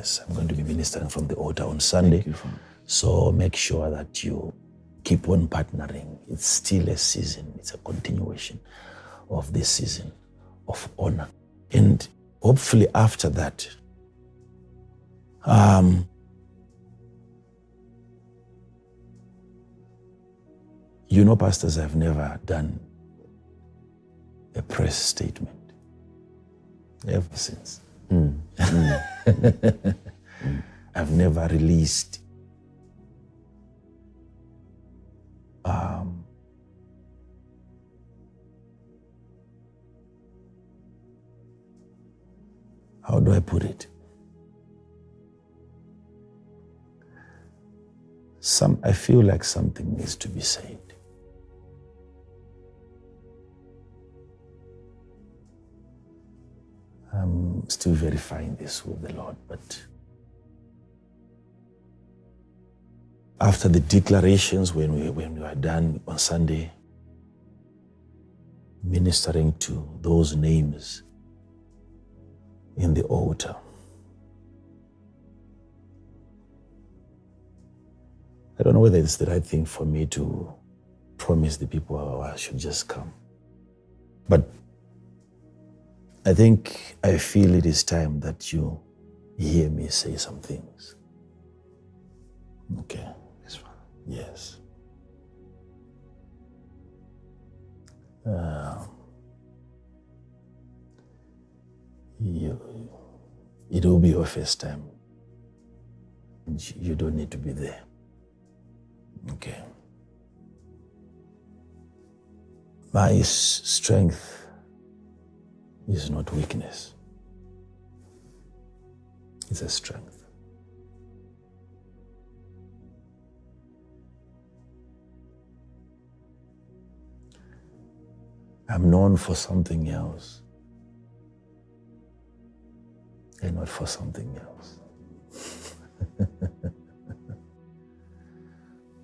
Yes, I'm going to be ministering from the altar on Sunday. Thank you, Father. So make sure that you keep on partnering. It's still a season. It's a continuation of this season of honor. And hopefully after that, pastors have never done a press statement ever since. I've never released how do I put it? I feel like something needs to be said. I'm still verifying this with the Lord, but after the declarations, when we were done on Sunday, ministering to those names in the altar, I don't know whether it's the right thing for me to promise the people or I should just come. But I feel it is time that you hear me say some things. Okay. Yes, Father. Yes. It will be your first time. You don't need to be there. Okay. My strength is not weakness. It's a strength. I'm known for something else and not for something else.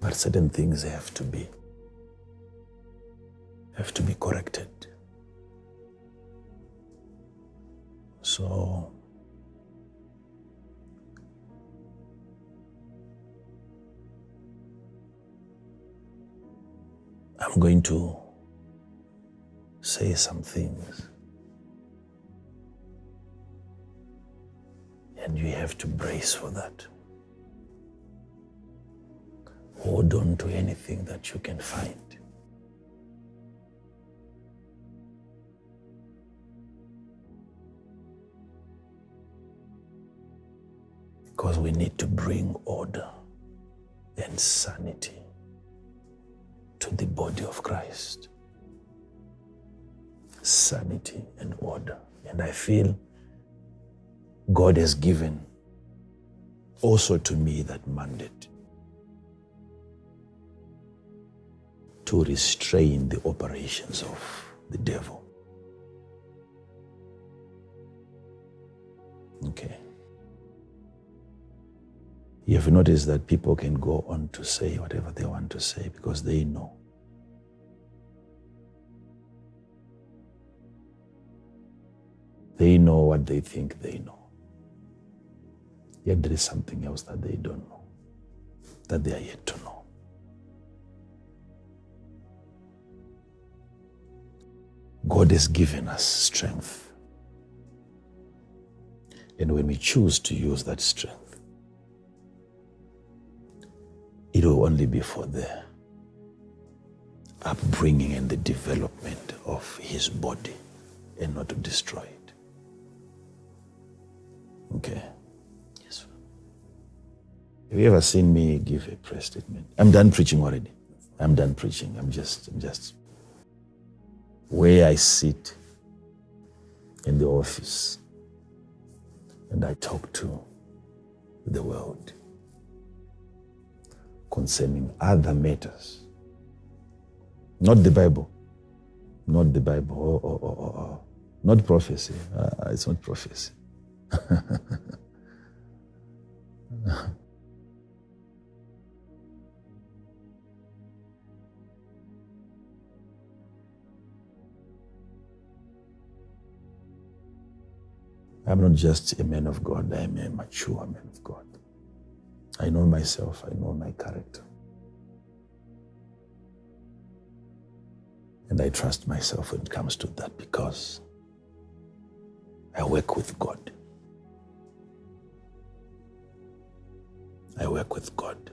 But certain things have to be corrected. So I'm going to say some things, and you have to brace for that. Hold on to anything that you can find. Because we need to bring order and sanity to the body of Christ. Sanity and order. And I feel God has given also to me that mandate to restrain the operations of the devil. Okay. You have noticed that people can go on to say whatever they want to say because they know. They know what they think they know. Yet there is something else that they don't know, that they are yet to know. God has given us strength. And when we choose to use that strength, it will only be for the upbringing and the development of His body and not to destroy it. Okay? Yes. Have you ever seen me give a press statement? I'm done preaching already. I'm done preaching. I'm just where I sit in the office and I talk to the world concerning other matters. Not the Bible. Not the Bible. Not prophecy. It's not prophecy. I'm not just a man of God, I am a mature man of God. I know myself, I know my character. And I trust myself when it comes to that because I work with God. I work with God.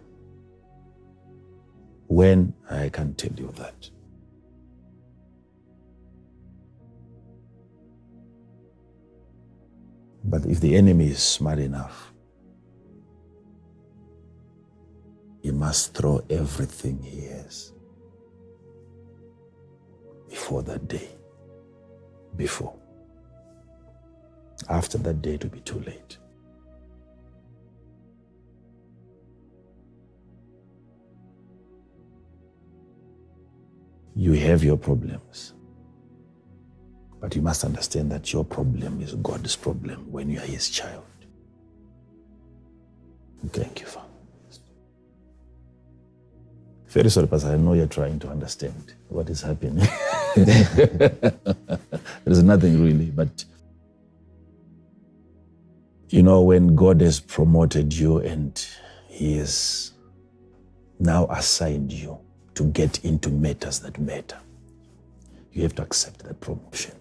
When I can tell you that. But if the enemy is smart enough, he must throw everything he has before that day. Before. After that day, it will be too late. You have your problems, but you must understand that your problem is God's problem when you are his child. Thank you, Father. Very sorry, Pastor. I know you're trying to understand what is happening. There's nothing really, but you know, when God has promoted you and he has now assigned you to get into matters that matter, you have to accept that promotion.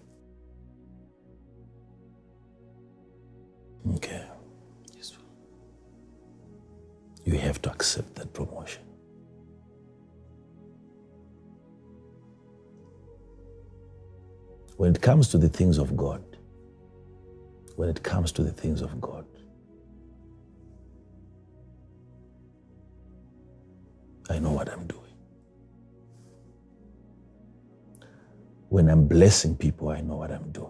Okay. Yes. You have to accept that promotion. When it comes to the things of God, I know what I'm doing. When I'm blessing people, I know what I'm doing.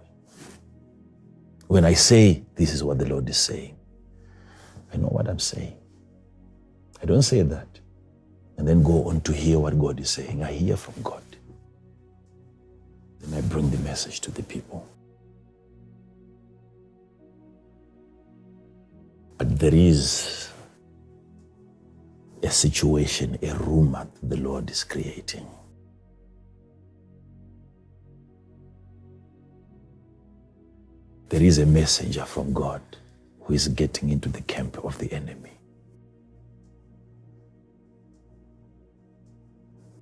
When I say, this is what the Lord is saying, I know what I'm saying. I don't say that and then go on to hear what God is saying. I hear from God. Then I bring the message to the people. But there is a situation, a rumor that the Lord is creating. There is a messenger from God who is getting into the camp of the enemy.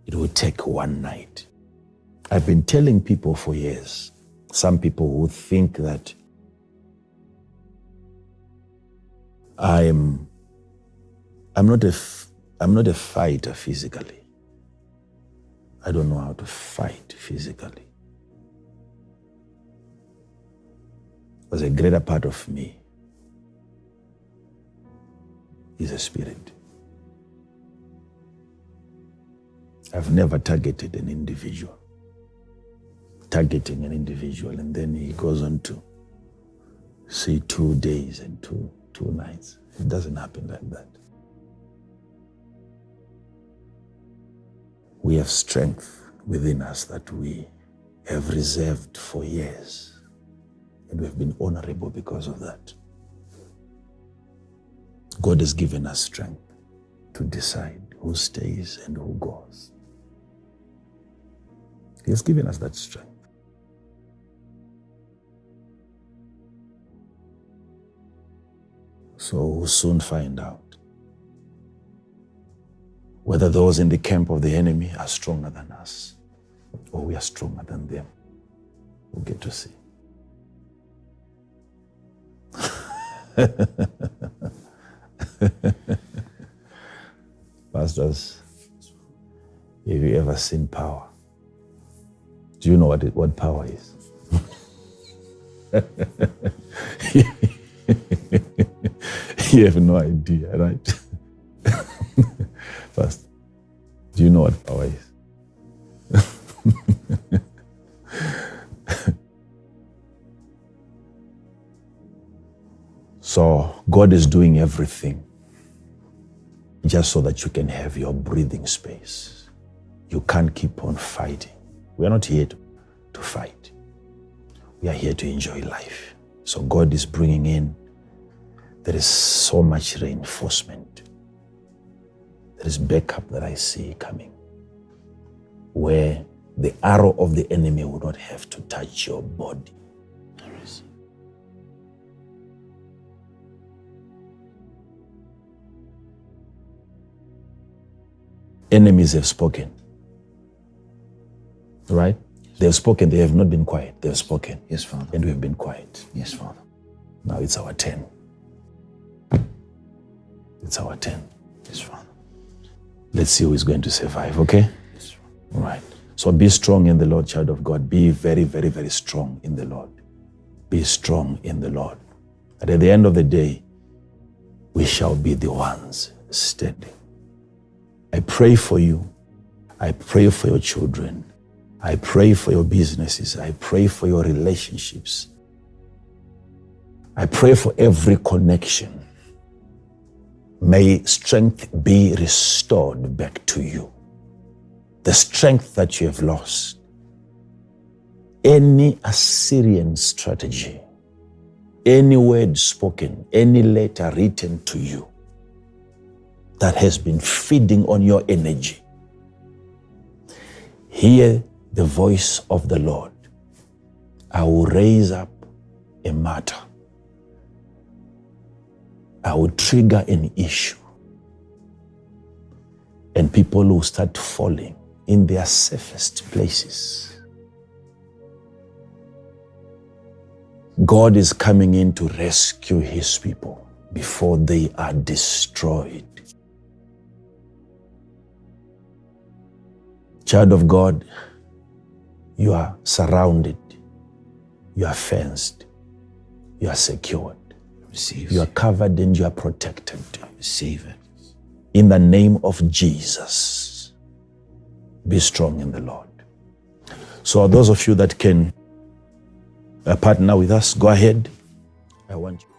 It will take one night. I've been telling people for years, some people who think that I'm not a fighter physically. I don't know how to fight physically. Because a greater part of me is a spirit. I've never targeted an individual. Targeting an individual, and then he goes on to say 2 days and two nights. It doesn't happen like that. We have strength within us that we have reserved for years. And we've been honorable because of that. God has given us strength to decide who stays and who goes. He has given us that strength. So we'll soon find out whether those in the camp of the enemy are stronger than us or we are stronger than them. We'll get to see. Pastors, have you ever seen power? Do you know what power is? You have no idea, right? First, do you know what power is? So God is doing everything just so that you can have your breathing space. You can't keep on fighting. We are not here to fight. We are here to enjoy life. So God is bringing in, there is so much reinforcement. There is backup that I see coming, where the arrow of the enemy will not have to touch your body. Enemies have spoken. Right? They have spoken, they have not been quiet. They have spoken. Yes, Father. And we have been quiet. Yes, Father. Now it's our turn. It's our turn. Yes, Father. Let's see who is going to survive, okay? Yes, Father. All right. So be strong in the Lord, child of God. Be very, very, very strong in the Lord. Be strong in the Lord. And at the end of the day, we shall be the ones standing. I pray for you. I pray for your children. I pray for your businesses. I pray for your relationships. I pray for every connection. May strength be restored back to you. The strength that you have lost. Any Assyrian strategy, any word spoken, any letter written to you that has been feeding on your energy, hear the voice of the Lord. I will raise up a matter. I will trigger an issue. And people will start falling in their safest places. God is coming in to rescue his people before they are destroyed. Child of God, you are surrounded, you are fenced, you are secured, you are covered and you are protected. Receive it. In the name of Jesus, be strong in the Lord. So those of you that can partner with us, go ahead. I want you.